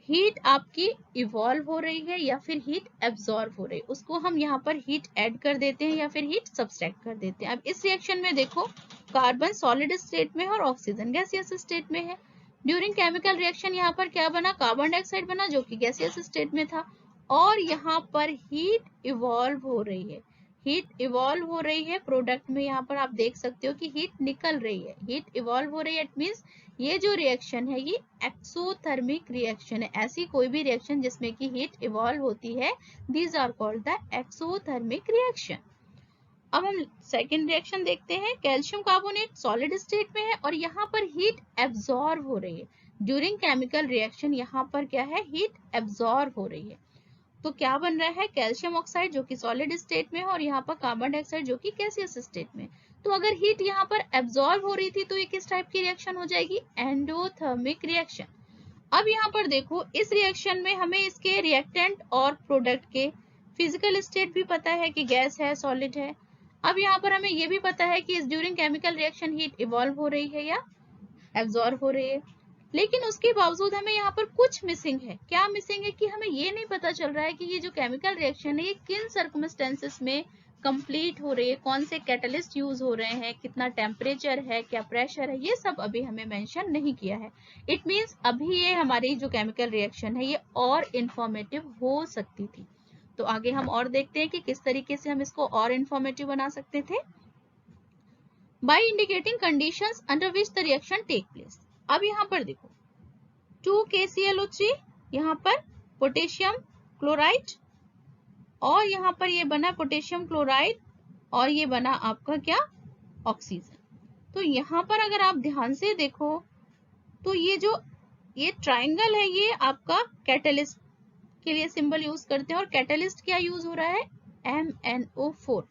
Heat आपकी इवॉल्व हो रही है या फिर हीट एब्जॉर्ब हो रही है, उसको हम यहाँ पर हीट ऐड कर देते हैं या फिर हीट सब्सट्रैक्ट कर देते हैं। अब इस रिएक्शन में देखो, कार्बन सॉलिड स्टेट में है और ऑक्सीजन गैसियस स्टेट में है। ड्यूरिंग केमिकल रिएक्शन यहाँ पर क्या बना, कार्बन डाइऑक्साइड बना जो कि गैसियस स्टेट में था, और यहाँ पर हीट इवॉल्व हो रही है, हीट इवॉल्व हो रही है प्रोडक्ट में। यहाँ पर आप देख सकते हो कि हीट निकल रही है, हीट इवॉल्व हो रही है। इट मींस ये जो रिएक्शन है ये एक्सोथर्मिक रिएक्शन है। ऐसी कोई भी रिएक्शन जिसमें कि हीट इवॉल्व होती है, these are called the exothermic reaction. अब हम सेकेंड रिएक्शन देखते हैं। कैल्शियम कार्बोनेट सॉलिड स्टेट में है और यहाँ पर हीट एब्जॉर्ब हो रही है। ड्यूरिंग केमिकल रिएक्शन यहाँ पर क्या है, हीट एब्जॉर्ब हो रही है। तो क्या बन रहा है, कैल्शियम ऑक्साइड जो कि सॉलिड स्टेट में है और यहाँ पर कार्बन डाइऑक्साइड जो कि गैसियस स्टेट में। तो अगर हीट यहाँ पर एब्जॉर्ब हो रही थी तो ये किस टाइप की रिएक्शन हो जाएगी, एंडोथर्मिक रिएक्शन। अब यहाँ पर देखो, इस रिएक्शन में हमें इसके रिएक्टेंट और प्रोडक्ट के फिजिकल स्टेट भी पता है कि गैस है, सॉलिड है। अब यहाँ पर हमें ये भी पता है कि इस during chemical reaction heat evolve हो रही है या एब्जॉर्ब हो रही है, लेकिन उसके बावजूद हमें यहाँ पर कुछ मिसिंग है। क्या मिसिंग है कि हमें ये नहीं पता चल रहा है कि ये जो केमिकल रिएक्शन है ये किन सर्कमस्टेंसेस में कंप्लीट हो रही है, कौन से कैटलिस्ट यूज हो रहे हैं, कितना टेम्परेचर है, क्या प्रेशर है, ये सब अभी हमें मेंशन नहीं किया है। इट मींस अभी ये हमारी जो केमिकल रिएक्शन है ये और इंफॉर्मेटिव हो सकती थी। तो आगे हम और देखते हैं कि किस तरीके से हम इसको और इंफॉर्मेटिव बना सकते थे। By indicating conditions under which the reaction take place। अब यहाँ पर देखो 2KClO3 यहाँ पर पोटेशियम क्लोराइड, और यहाँ पर ये बना पोटेशियम क्लोराइड, और ये बना आपका क्या, ऑक्सीजन। तो यहाँ पर अगर आप ध्यान से देखो तो ये ट्राइंगल है, ये आपका कैटलिस्ट के लिए सिंबल यूज करते हैं, और कैटलिस्ट क्या यूज हो रहा है, MnO4।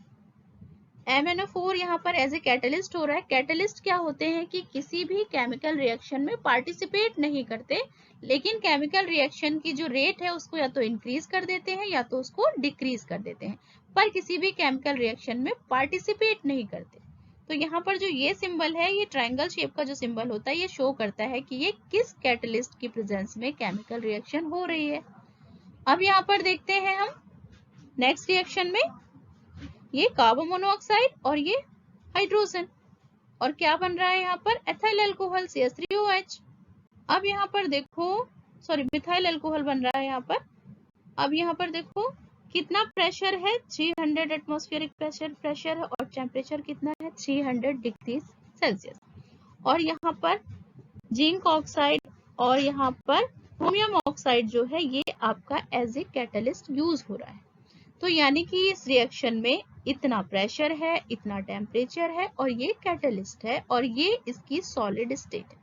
MnO4 यहाँ पर एज ए कैटलिस्ट हो रहा है। कैटलिस्ट क्या होते हैं कि किसी भी केमिकल रिएक्शन में पार्टिसिपेट नहीं करते, लेकिन केमिकल रिएक्शन की जो रेट है उसको या तो इंक्रीज कर देते हैं या तो उसको डिक्रीज कर देते हैं, पर किसी भी केमिकल रिएक्शन में पार्टिसिपेट नहीं करते। तो यहाँ पर जो ये सिंबल है, ये ट्रायंगल शेप का जो सिंबल होता है, ये शो करता है कि ये किस कैटलिस्ट की प्रेजेंस में केमिकल रिएक्शन हो रही है। अब यहाँ पर देखते हैं हम नेक्स्ट रिएक्शन में, ये कार्बन मोनोऑक्साइड और ये हाइड्रोजन, और क्या बन रहा है यहाँ पर, एथाइल अल्कोहल CH3OH। अब यहाँ पर देखो, सॉरी मिथाइल अल्कोहल बन रहा है यहाँ पर। अब यहाँ पर देखो कितना प्रेशर है, 300 एटमॉस्फेरिक प्रेशर है, और टेम्परेचर कितना है, 300 डिग्री सेल्सियस। और यहाँ पर जिंक ऑक्साइड और यहाँ पर क्रोमियम ऑक्साइड जो है, ये आपका एज ए कैटलिस्ट यूज हो रहा है। तो यानी कि इस रिएक्शन में इतना प्रेशर है, इतना टेम्परेचर है, और ये कैटलिस्ट है, और ये इसकी सॉलिड स्टेट है।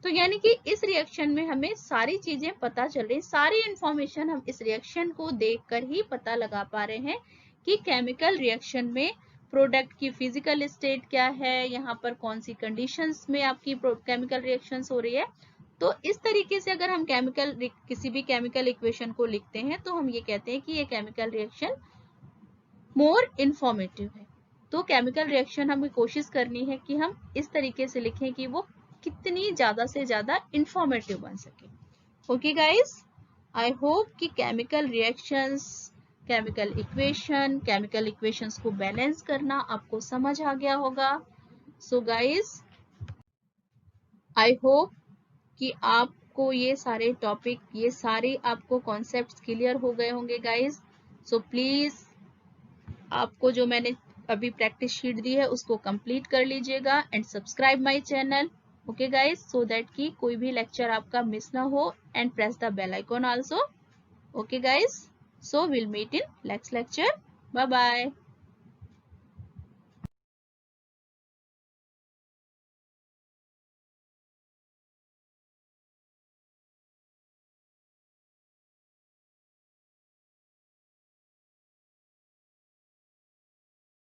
तो यानी कि इस रिएक्शन में हमें सारी चीजें पता चल रही, सारी इंफॉर्मेशन हम इस रिएक्शन को देखकर ही पता लगा पा रहे हैं कि केमिकल रिएक्शन में प्रोडक्ट की फिजिकल स्टेट क्या है, यहाँ पर कौन सी कंडीशंस में आपकी केमिकल रिएक्शंस हो रही है। तो इस तरीके से अगर हम किसी भी केमिकल इक्वेशन को लिखते हैं तो हम ये कहते हैं कि ये केमिकल रिएक्शन मोर इंफॉर्मेटिव है। तो केमिकल रिएक्शन हमें कोशिश करनी है कि हम इस तरीके से लिखें कि वो कितनी ज्यादा से ज्यादा इंफॉर्मेटिव बन सके। ओके गाइस, आई होप कि केमिकल रिएक्शंस, केमिकल इक्वेशंस को बैलेंस करना आपको समझ आ गया होगा। सो गाइस, आई होप कि आपको ये सारे टॉपिक, ये सारे आपको कॉन्सेप्ट्स क्लियर हो गए होंगे गाइस। सो प्लीज आपको जो मैंने अभी प्रैक्टिस शीट दी है उसको कंप्लीट कर लीजिएगा, and subscribe my channel, okay guys, so that कि कोई भी लेक्चर आपका मिस ना हो, and press the bell icon also. Okay guys, so we'll meet in next lecture. Bye bye.